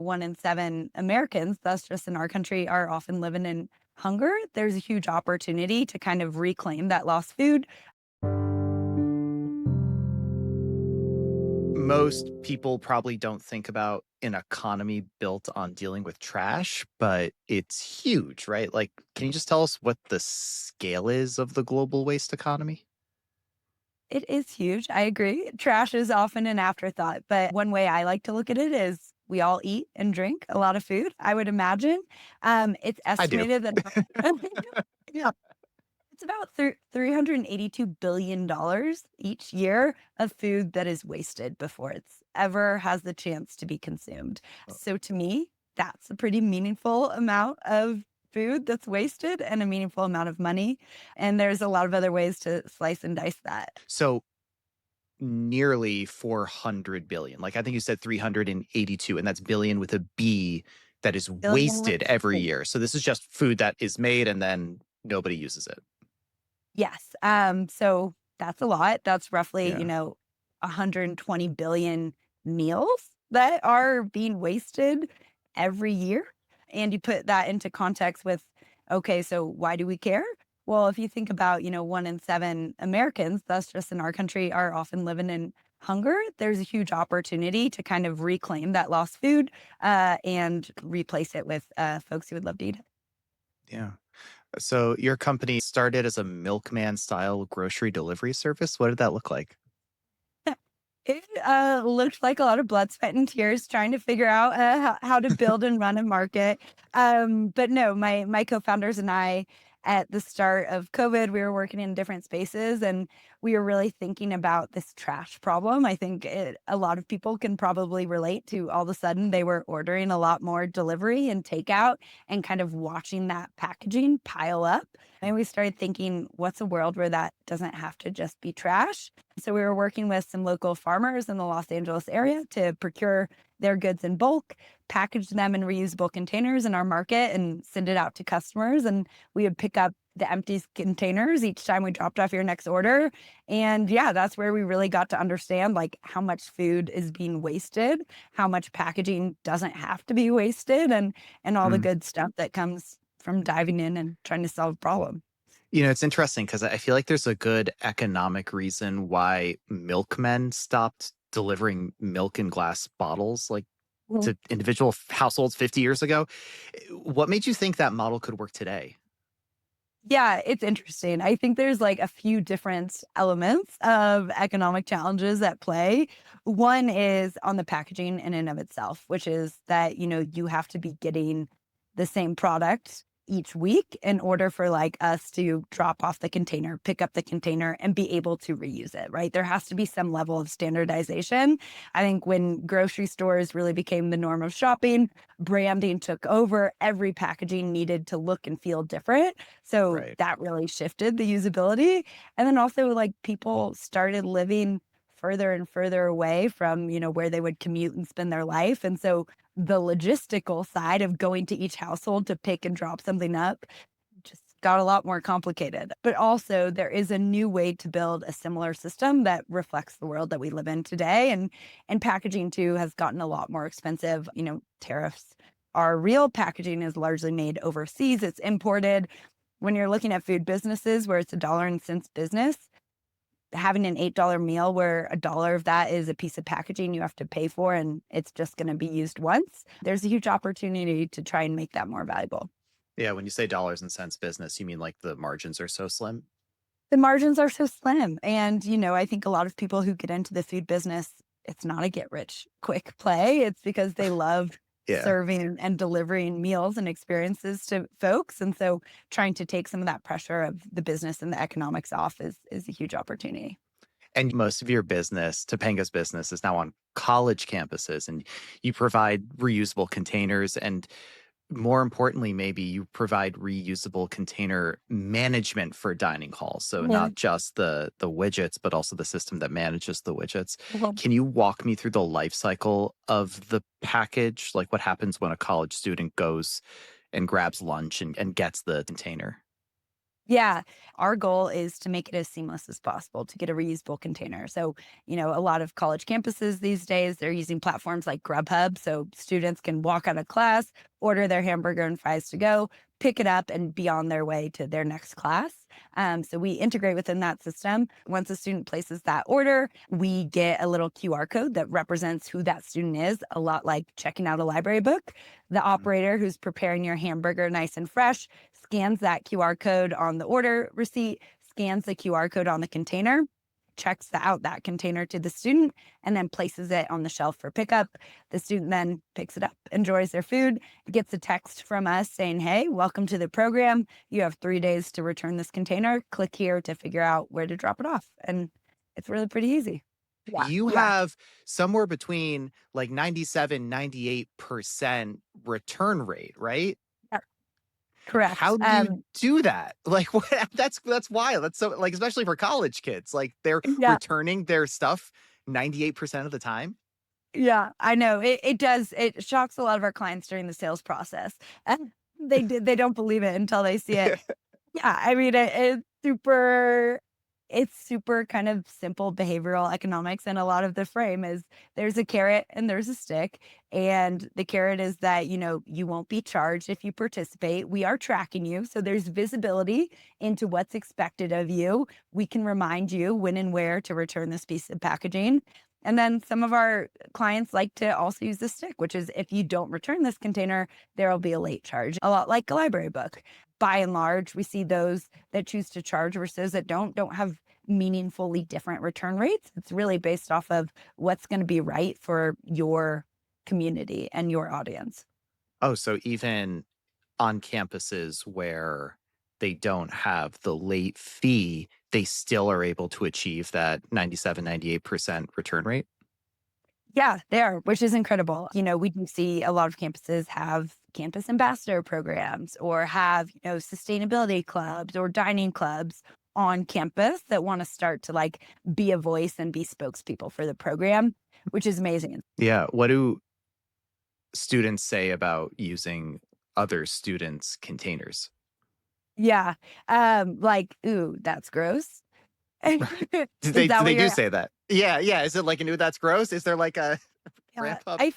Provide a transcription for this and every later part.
1 in 7 Americans, that's just in our country, are often living in hunger. There's a huge opportunity to kind of reclaim that lost food. Most people probably don't think about an economy built on dealing with trash, but it's huge, right? Like, can you just tell us what the scale is of the global waste economy? It is huge. I agree. Trash is often an afterthought, but one way I like to look at it is we all eat and drink a lot of food, I would imagine. It's I do. estimated that yeah, it's about $382 billion each year of food that is wasted before it's ever has the chance to be consumed. So to me, that's a pretty meaningful amount of food that's wasted and a meaningful amount of money. And there's a lot of other ways to slice and dice that. So nearly 400 billion. Like I think you said 382, and that's billion with a B that is Billion with wasted every year. So this is just food that is made and then nobody uses it. Yes. So that's a lot. That's roughly, Yeah. 120 billion meals that are being wasted every year. And you put that into context with, okay, so why do we care? Well, if you think about, 1 in 7 Americans, that's just in our country, are often living in hunger. There's a huge opportunity to kind of reclaim that lost food and replace it with folks who would love to eat it. Yeah. So your company started as a milkman style grocery delivery service. What did that look like? It, looked like a lot of blood, sweat, and tears trying to figure out, how to build and run a market. But no, my co-founders and I, at the start of COVID, we were working in different spaces, and we were really thinking about this trash problem. I think a lot of people can probably relate to all of a sudden they were ordering a lot more delivery and takeout and kind of watching that packaging pile up. And we started thinking, what's a world where that doesn't have to just be trash? So we were working with some local farmers in the Los Angeles area to procure their goods in bulk, package them in reusable containers in our market, and send it out to customers. And we would pick up the empty containers each time we dropped off your next order. And yeah, that's where we really got to understand like how much food is being wasted, how much packaging doesn't have to be wasted, and all the Mm. good stuff that comes from diving in and trying to solve a problem. It's interesting because I feel like there's a good economic reason why milkmen stopped delivering milk in glass bottles, like to individual households 50 years ago. What made you think that model could work today? Yeah, it's interesting. I think there's like a few different elements of economic challenges at play. One is on the packaging in and of itself, which is that, you have to be getting the same product each week in order for like us to drop off the container, pick up the container and be able to reuse it, right? There has to be some level of standardization. I think when grocery stores really became the norm of shopping, branding took over, every packaging needed to look and feel different. So Right. that really shifted the usability. And then also like people started living further and further away from, where they would commute and spend their life. And so the logistical side of going to each household to pick and drop something up just got a lot more complicated. But also there is a new way to build a similar system that reflects the world that we live in today. And packaging too has gotten a lot more expensive. Tariffs are real. Packaging is largely made overseas. It's imported. When you're looking at food businesses where it's a dollar and cents business, having an $8 meal where a dollar of that is a piece of packaging you have to pay for and it's just going to be used once, there's a huge opportunity to try and make that more valuable. Yeah, when you say dollars and cents business, you mean like the margins are so slim? The margins are so slim. And, I think a lot of people who get into the food business, it's not a get rich quick play. It's because they love Yeah. serving and delivering meals and experiences to folks. And so trying to take some of that pressure of the business and the economics off is a huge opportunity. And most of your business, Topanga's business, is now on college campuses, and you provide reusable containers. And more importantly, maybe you provide reusable container management for dining halls. So Yeah. not just the widgets, but also the system that manages the widgets. Well, Can you walk me through the life cycle of the package? Like what happens when a college student goes and grabs lunch and gets the container? Yeah, our goal is to make it as seamless as possible to get a reusable container. So, a lot of college campuses these days, they're using platforms like Grubhub. So students can walk out of class, order their hamburger and fries to go, pick it up, and be on their way to their next class. So we integrate within that system. Once a student places that order, we get a little QR code that represents who that student is, a lot like checking out a library book. The Mhm. operator who's preparing your hamburger nice and fresh scans that QR code on the order receipt, scans the QR code on the container, checks out that container to the student, and then places it on the shelf for pickup. The student then picks it up, enjoys their food, gets a text from us saying, "Hey, welcome to the program. You have 3 days to return this container. Click here to figure out where to drop it off." And it's really pretty easy. Yeah. You Yeah. have somewhere between like 97, 98% return rate, right? Yeah. Correct. How do you do that? Like, what? That's wild. That's so, like, especially for college kids, like they're Yeah. returning their stuff 98% of the time. Yeah, I know. It does. It shocks a lot of our clients during the sales process. And they don't believe it until they see it. Yeah, I mean, it's super kind of simple behavioral economics, and a lot of the frame is there's a carrot and there's a stick, and the carrot is that, you won't be charged if you participate. We are tracking you, so there's visibility into what's expected of you. We can remind you when and where to return this piece of packaging. And then some of our clients like to also use the stick, which is if you don't return this container, there will be a late charge, a lot like a library book. By and large, we see those that choose to charge versus that don't have meaningfully different return rates. It's really based off of what's going to be right for your community and your audience. Oh, so even on campuses where they don't have the late fee, they still are able to achieve that 97, 98% return rate? Yeah, they are, which is incredible. We do see a lot of campuses have campus ambassador programs or have, sustainability clubs or dining clubs on campus that want to start to like be a voice and be spokespeople for the program, which is amazing. Yeah. What do students say about using other students' containers? Yeah. Like, ooh, that's gross. Is that They what do you're say that. Yeah, yeah. Is it like a new that's gross? Is there like a Yeah, ramp up? I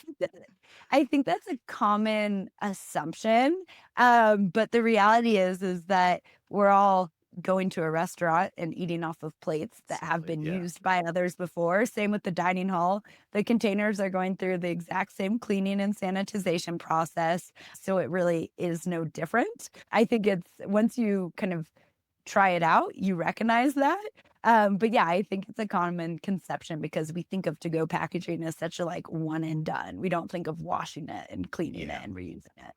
think that's a common assumption, but the reality is that we're all going to a restaurant and eating off of plates that have Exactly. been Yeah. used by others before. Same with the dining hall. The containers are going through the exact same cleaning and sanitization process, so it really is no different. I think it's once you kind of try it out, you recognize that. But yeah, I think it's a common conception because we think of to-go packaging as such a like one and done. We don't think of washing it and cleaning it Yeah. and reusing it.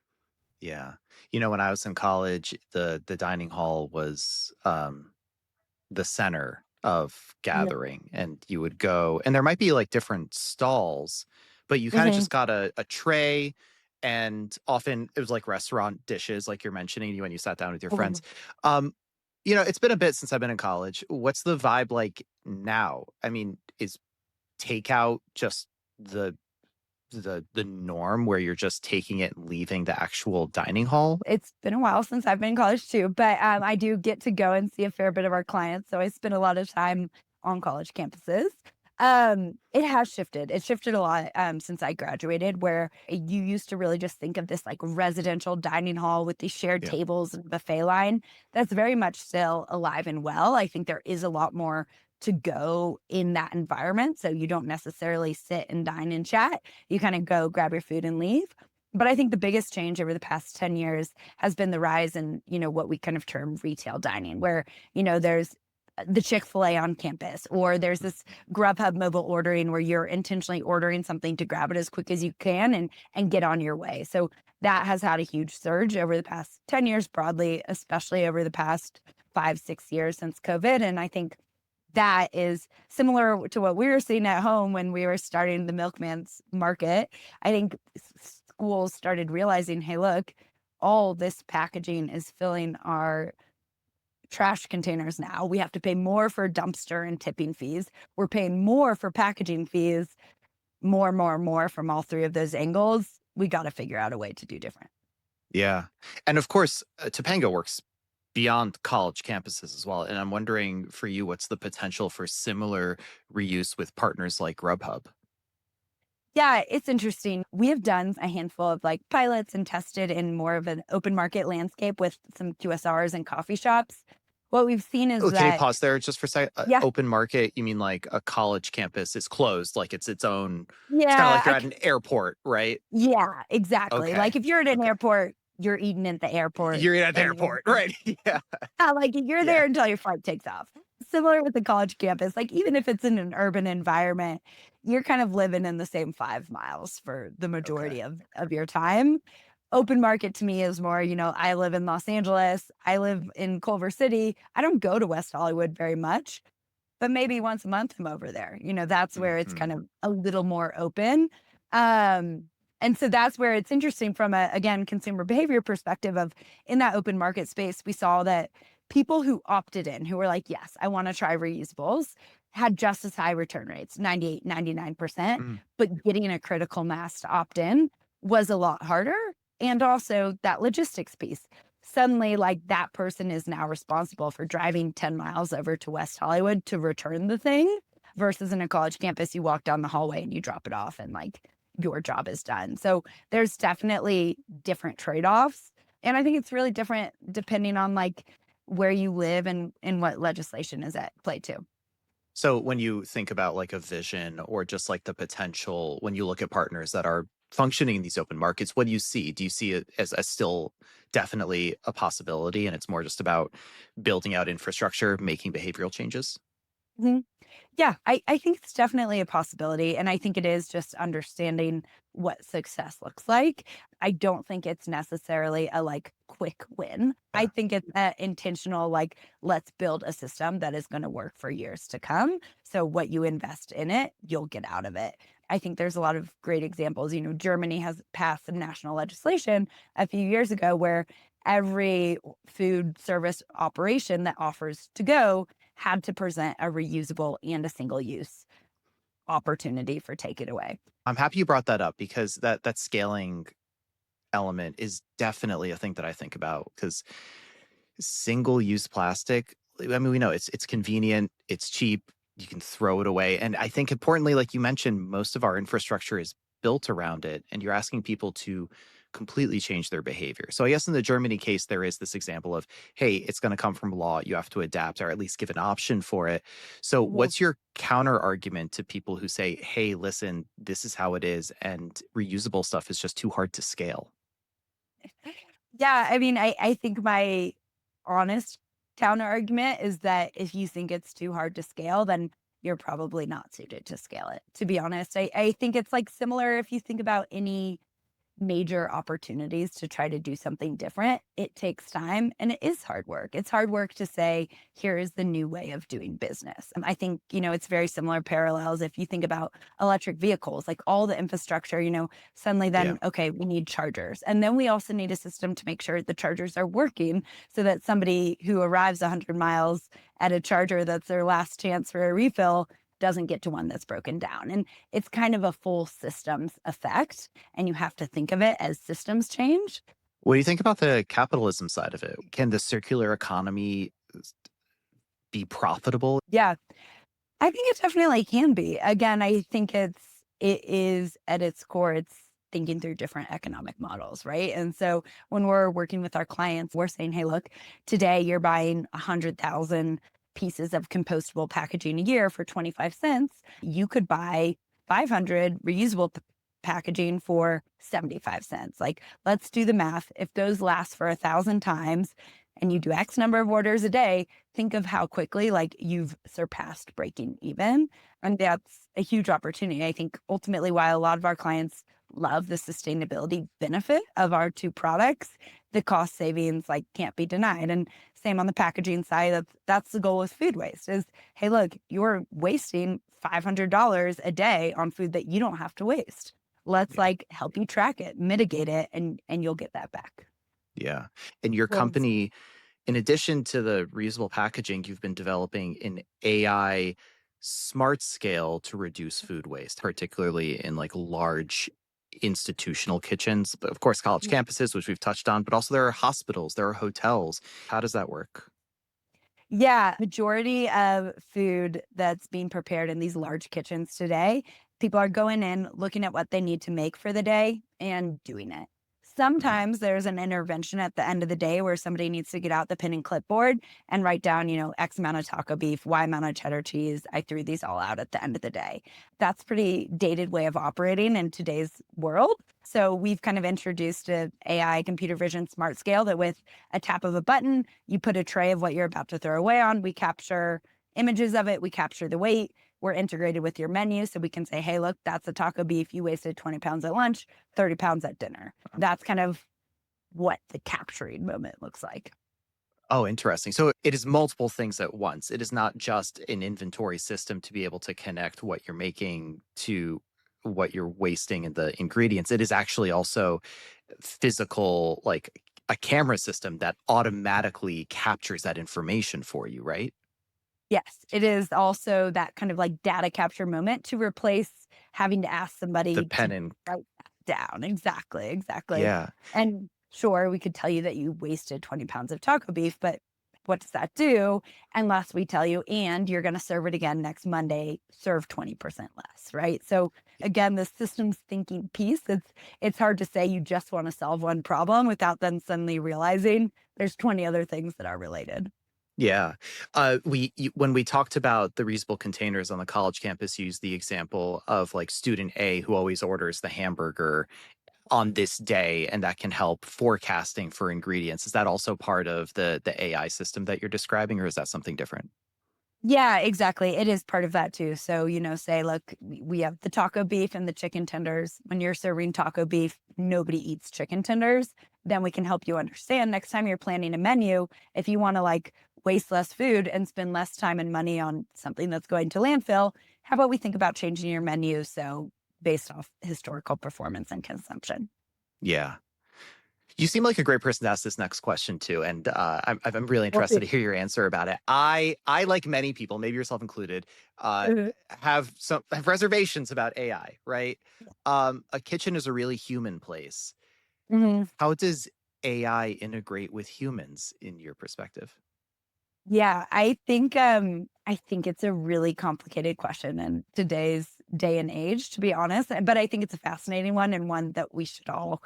Yeah. When I was in college, the dining hall was the center of Yeah. gathering, and you would go and there might be like different stalls, but you kind of Mhm. just got a tray, and often it was like restaurant dishes like you're mentioning when you sat down with your friends. Mhm. Um it's been a bit since I've been in college. What's the vibe like now? I mean, is takeout just the the norm where you're just taking it and leaving the actual dining hall? It's been a while since I've been in college too, but, I do get to go and see a fair bit of our clients, so I spend a lot of time on college campuses. It has shifted. It shifted a lot, since I graduated, where you used to really just think of this, like, residential dining hall with these shared Yeah. tables and buffet line. That's very much still alive and well. I think there is a lot more to go in that environment, so you don't necessarily sit and dine and chat. You kinda go, grab your food, and leave. But I think the biggest change over the past 10 years has been the rise in, what we kind of term retail dining, where, there's the Chick-fil-A on campus, or there's this Grubhub mobile ordering where you're intentionally ordering something to grab it as quick as you can and get on your way. So that has had a huge surge over the past 10 years broadly, especially over the past 5, 6 years since COVID. And I think that is similar to what we were seeing at home when we were starting the milkman's market. I think schools started realizing, hey, look, all this packaging is filling our trash containers now. We have to pay more for dumpster and tipping fees. We're paying more for packaging fees, more from all three of those angles. We got to figure out a way to do different. Yeah. And of course, Topanga works beyond college campuses as well. And I'm wondering for you, what's the potential for similar reuse with partners like Grubhub? Yeah, it's interesting. We have done a handful of like pilots and tested in more of an open market landscape with some QSRs and coffee shops. What we've seen is Okay, that, pause there just for a sec. yeah, Open market, you mean like a college campus is closed, like it's its own. It's kind of yeah, like you're at an airport, right? yeah, exactly. Like Okay, if you're at an okay. airport, you're eating at the airport You're at the and you're airport, right? Yeah, yeah, like you're yeah, there until your flight takes off. Similar with the college campus, like even if it's in an urban environment, you're kind of living in the same 5 miles for the okay. majority of your time. Open market to me is more, I live in Los Angeles, I live in Culver City. I don't go to West Hollywood very much, but maybe once a month I'm over there. That's where it's kind Mhm. of a little more open. Um, and so that's where it's interesting from a, again, consumer behavior perspective of in that open market space, we saw that people who opted in, who were like, yes, I want to try reusables, had just as high return rates, 98, 99%, Mm. but getting a critical mass to opt in was a lot harder. And also that logistics piece suddenly like that person is now responsible for driving 10 miles over to West Hollywood to return the thing versus in a college campus, you walk down the hallway and you drop it off and like your job is done. So there's definitely different trade-offs. And I think it's really different depending on like where you live and what legislation is at play too. So when you think about like a vision or just like the potential, when you look at partners that are functioning in these open markets, what do you see? Do you see it as still definitely a possibility and it's more just about building out infrastructure, making behavioral changes? Mhm. Yeah, I think it's definitely a possibility. And I think it is just understanding what success looks like. I don't think it's necessarily a like quick win. I Yeah. think it's a intentional, like, let's build a system that is going to work for years to come. So what you invest in it, you'll get out of it. I think there's a lot of great examples. Germany has passed some national legislation a few years ago where every food service operation that offers to go had to present a reusable and a single use opportunity for take it away. I'm happy you brought that up because that scaling element is definitely a thing that I think about because single-use plastic, I mean, we know it's convenient, it's cheap, you can throw it away, and I think importantly, like you mentioned, most of our infrastructure is built around it, and you're asking people to completely change their behavior. So I guess in the Germany case, there is this example of, hey, it's gonna come from law, you have to adapt or at least give an option for it. So Mhm. what's your counter argument to people who say, "Hey, listen, this is how it is, and reusable stuff is just too hard to scale?" Yeah, I mean, I think my honest counter argument is that if you think it's too hard to scale, then you're probably not suited to scale it. To be honest, I think it's like similar if you think about any major opportunities to try to do something different, it takes time and it is hard work. It's hard work to say, here is the new way of doing business. I think, it's very similar parallels. If you think about electric vehicles, like all the infrastructure, suddenly Yeah. then, okay, we need chargers. And then we also need a system to make sure the chargers are working so that somebody who arrives 100 miles at a charger that's their last chance for a refill doesn't get to one that's broken down. And it's kind of a full systems effect and you have to think of it as systems change. What do you think about the capitalism side of it? Can the circular economy be profitable? Yeah, I think it definitely can be. Again, I think it is at its core, it's thinking through different economic models, right? And so when we're working with our clients, we're saying, hey, look, today you're buying 100,000 pieces of compostable packaging a year for 25 cents. You could buy 500 reusable packaging for 75 cents. Like, let's do the math. If those last for 1,000 times and you do X number of orders a day, think of how quickly like you've surpassed breaking even. And that's a huge opportunity. I think ultimately why a lot of our clients love the sustainability benefit of our two products, the cost savings like can't be denied. And same on the packaging side, that's the goal with food waste is, hey, look, you're wasting $500 a day on food that you don't have to waste. Let's Yeah. like help you track it, mitigate it, and you'll get that back. Yeah. And your Well, company, in addition to the reusable packaging, you've been developing an AI smart scale to reduce food waste, particularly in like large institutional kitchens, but of course, college campuses, which we've touched on, but also there are hospitals, there are hotels. How does that work? Yeah, majority of food that's being prepared in these large kitchens today, people are going in, looking at what they need to make for the day and doing it. Mhm. Sometimes there's an intervention at the end of the day where somebody needs to get out the pen and clipboard and write down, X amount of taco beef, Y amount of cheddar cheese. I threw these all out at the end of the day. That's pretty dated way of operating in today's world. So we've kind of introduced a AI computer vision smart scale that with a tap of a button, you put a tray of what you're about to throw away on. We capture images of it. We capture the weight. We're integrated with your menu. So we can say, hey, look, that's a taco beef. You wasted 20 pounds at lunch, 30 pounds at dinner. That's kind of what the capturing moment looks like. Oh, interesting. So it is multiple things at once. It is not just an inventory system to be able to connect what you're making to what you're wasting in the ingredients. It is actually also physical, like a camera system that automatically captures that information for you, right? Yes, it is also that kind of like data capture moment to replace having to ask The somebody pen to and write that down. Exactly, exactly. yeah. And sure, we could tell you that you wasted 20 pounds of taco beef, but what does that do unless we tell you, and you're going to serve it again next Monday, serve 20% less, right? So again, the systems thinking piece, it's hard to say you just want to solve one problem without then suddenly realizing there's 20 other things that are related. Yeah. When we talked about the reusable containers on the college campus, used the example of like student A who always orders the hamburger on this day, and that can help forecasting for ingredients. Is that also part of the AI system that you're describing, or is that something different? Yeah, exactly. It is part of that too. So, say, look, we have the taco beef and the chicken tenders. When you're serving taco beef, nobody eats chicken tenders. Then we can help you understand next time you're planning a menu, if you want to like waste less food and spend less time and money on something that's going to landfill, how about we think about changing your menu? So, based off historical performance and consumption. Yeah. You seem like a great person to ask this next question to, and I'm really Well, interested to hear your answer about it. I like many people, maybe yourself included, uh, mhm, have reservations about AI. Right? A kitchen is a really human place. mhm. How does AI integrate with humans in your perspective? Yeah, I think it's a really complicated question in today's day and age, to be honest. But I think it's a fascinating one and one that we should all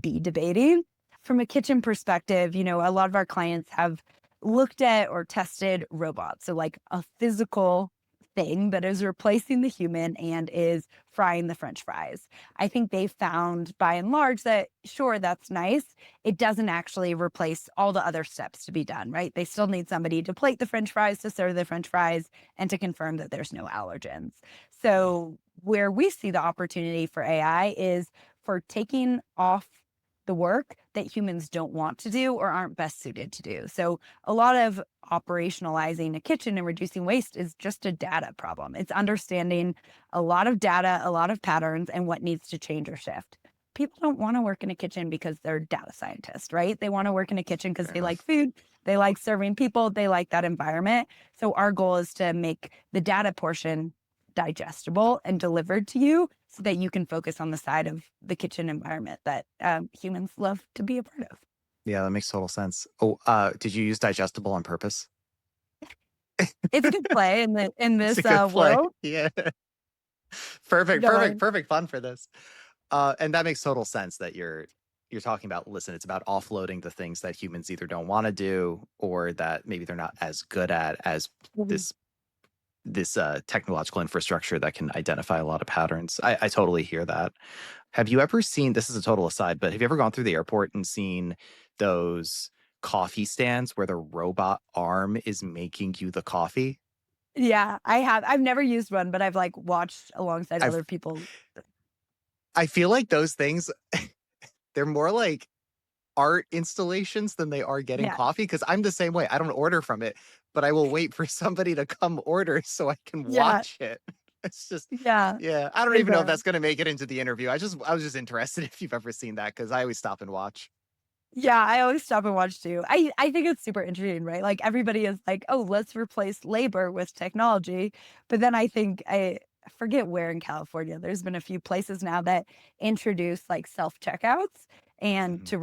be debating. From a kitchen perspective, a lot of our clients have looked at or tested robots. So like a physical thing that is replacing the human and is frying the French fries. I think they found by and large that sure, that's nice, it doesn't actually replace all the other steps to be done, right? They still need somebody to plate the French fries, to serve the French fries, and to confirm that there's no allergens. So, where we see the opportunity for AI is for taking off the work that humans don't want to do or aren't best suited to do. So, a lot of operationalizing a kitchen and reducing waste is just a data problem. It's understanding a lot of data, a lot of patterns, and what needs to change or shift. People don't want to work in a kitchen because they're data scientists, right? They want to work in a kitchen because Fair they like enough. food, they like serving people, they like that environment. So our goal is to make the data portion digestible and delivered to you so that you can focus on the side of the kitchen environment that humans love to be a part of. Yeah, that makes total sense. Oh, did you use digestible on purpose? It's a good play in It's a this good play. world. Yeah. Perfect, Go perfect, on. perfect fun for this. And that makes total sense that you're talking about, listen, it's about offloading the things that humans either don't want to do or that maybe they're not as good at as Mhm. this technological infrastructure that can identify a lot of patterns. I totally hear that. Have you ever seen, this is a total aside, but have you ever gone through the airport and seen those coffee stands where the robot arm is making you the coffee? Yeah, I have. I've never used one, but I've like watched alongside I've other people. I feel like those things, they're more like art installations than they are getting Yeah, coffee, because I'm the same way. I don't order from it, but I will wait for somebody to come order so I can yeah, watch it. It's just yeah. yeah, I don't It's even know if that's gonna make it into the interview. I was just interested if you've ever seen that because I always stop and watch. Yeah, I always stop and watch too. I think it's super interesting, right? Like everybody is like, "Oh, let's replace labor with technology." But then I think I forget where in California. There's been a few places now that introduce like self checkouts and Mhm.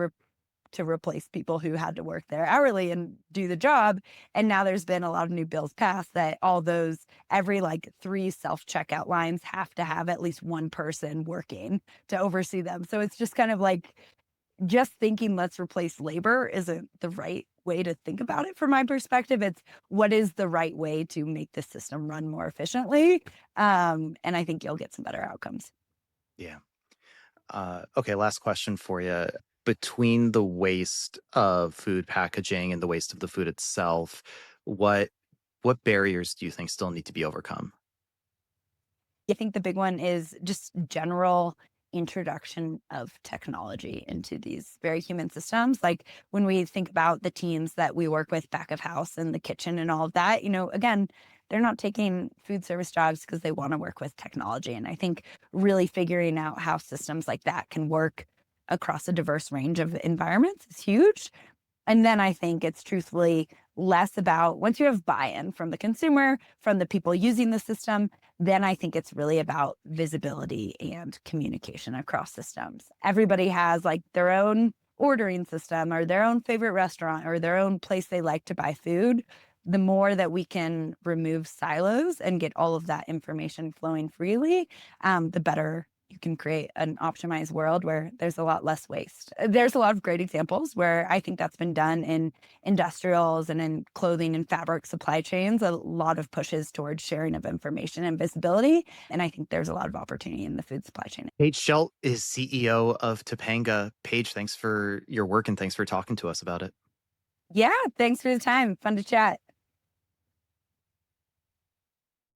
to replace people who had to work there hourly and do the job. And now there's been a lot of new bills passed that all those every like 3 self-checkout lines have to have at least one person working to oversee them. So it's just kind of like just thinking let's replace labor isn't the right way to think about it from my perspective. It's what is the right way to make the system run more efficiently. And I think you'll get some better outcomes. Yeah. Okay, last question for you. Between the waste of food packaging and the waste of the food itself, what what barriers do you think still need to be overcome? I think the big one is just general introduction of technology into these very human systems. Like when we think about the teams that we work with back of house and the kitchen and all of that, again, they're not taking food service jobs because they want to work with technology. And I think really figuring out how systems like that can work across a diverse range of environments is huge. And then I think it's truthfully less about once you have buy-in from the consumer, from the people using the system, then I think it's really about visibility and communication across systems. Everybody has like their own ordering system or their own favorite restaurant or their own place they like to buy food. The more that we can remove silos and get all of that information flowing freely, the better you can create an optimized world where there's a lot less waste. There's a lot of great examples where I think that's been done in industrials and in clothing and fabric supply chains, a lot of pushes towards sharing of information and visibility. And I think there's a lot of opportunity in the food supply chain. Page Schult is CEO of Topanga. Paige, thanks for your work and thanks for talking to us about it. Yeah, thanks for the time. Fun to chat.